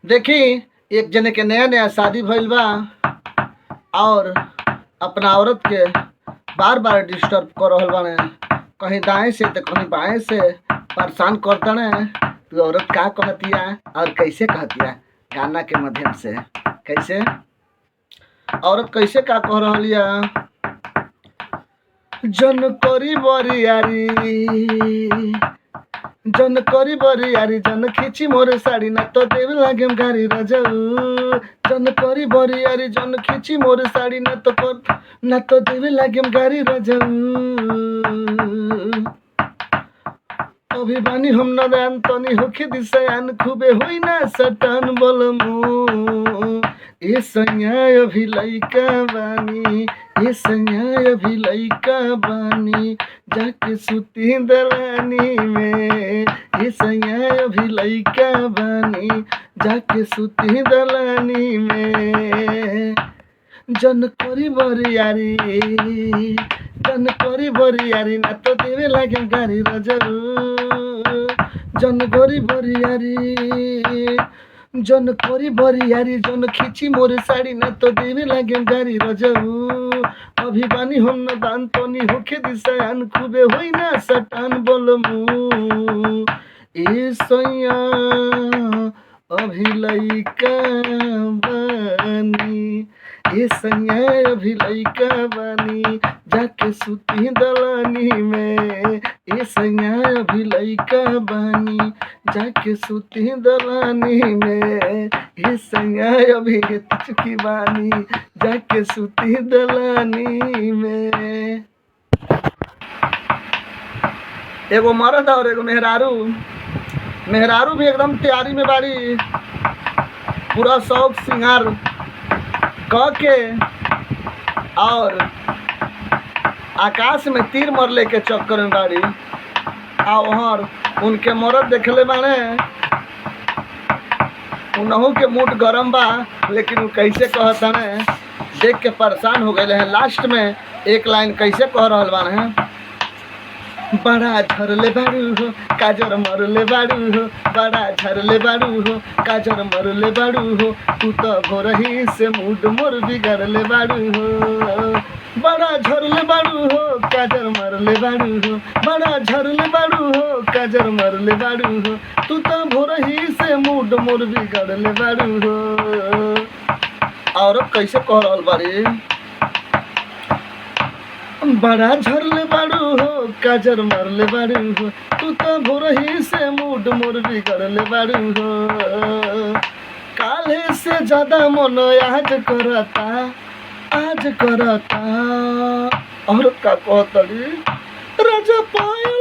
देखी एक जने के नया नया शादी भइल बा और अपना औरत के बार बार डिस्टर्ब कर रहल बाने, कहीं दाएं से तो कहीं बाएं से परेशान करताने। तू औरत का कहतिया और कैसे कहतिया गाना के माध्यम से? कैसे औरत कैसे का कह रहलिया? जन करी बरियारी, जन करी बरियारी, जन खींची मोरे साड़ी ना तो देव लागे गारी रजऊ। जन करी बरियारी, जन खींची मोरे साड़ी ना तो देव लागे गारी रजऊ। अभी बानी हम नदान तनी होखे दिसयान, खूबे होई ना सटान बोलमु। ए सैया अभी लइका बानी, ए सैया अभी लइका बानी, जाके सुती दलानी में। ए सैया अभी लइका बानी, जाके सुती दलानी में। जन करी बरियारी, जन करी बरियारी ना तो देवे लागे गारी रजऊ। जन करी बरियारी, जन करी बरियारी, जन खींची मोरे साड़ी ना तो देवे लागे गारी रजऊ। अभी बानी हम न दान तनी होखे दिसयान, खूबे होई ना सटान बोलमु। ए सैया अभी लइका बानी, ए सैया अभी लइका बानी, जाके सुती दलानी में। ए सैया अभी लइका बानी, जाके सुती दलानी में। ए सैया अभी चुकी बानी, जाके सुती दलानी में। एगो मर्द और एगो मेहरारू, मेहरारू भी एकदम तैयारी में बाड़ी, पूरा शौक श्रृंगार क के और आकाश में तीर मरले के चक्कर में बाड़ी। आ वहाँ उनके मरद देखले बाने, उनहू के मूड गरम बा, लेकिन वो कैसे कहताने देख के परेशान हो गए हैं। लास्ट में एक लाइन कैसे कह रहल बाने हैं? बड़ा झरले बाड़ू हो, काजर मरले बाड़ू हो, बड़ा झरले बाड़ू हो, काजर मरले बाड़ू हो, तू तो भोरही से मूड मोर बिगड़ले बाड़ू हो। बड़ा झरले बाड़ू हो, काजर मरले बाड़ू हो, बड़ा झरले बाड़ू हो, काजर मरले बाड़ू हो, तू तो भोरही से मूड मोर बिगड़ले बाड़ू हो। औरत कैसे कह रहल बाड़ी? बड़ा झरले बाड़ू हो, काजर मरले बाड़ू हो, तू तो भोरही से मूड मोर बिगड़ले बाड़ू हो। काले से ज्यादा मन आज करता, आज करता। और का कहतड़ी राजा पाया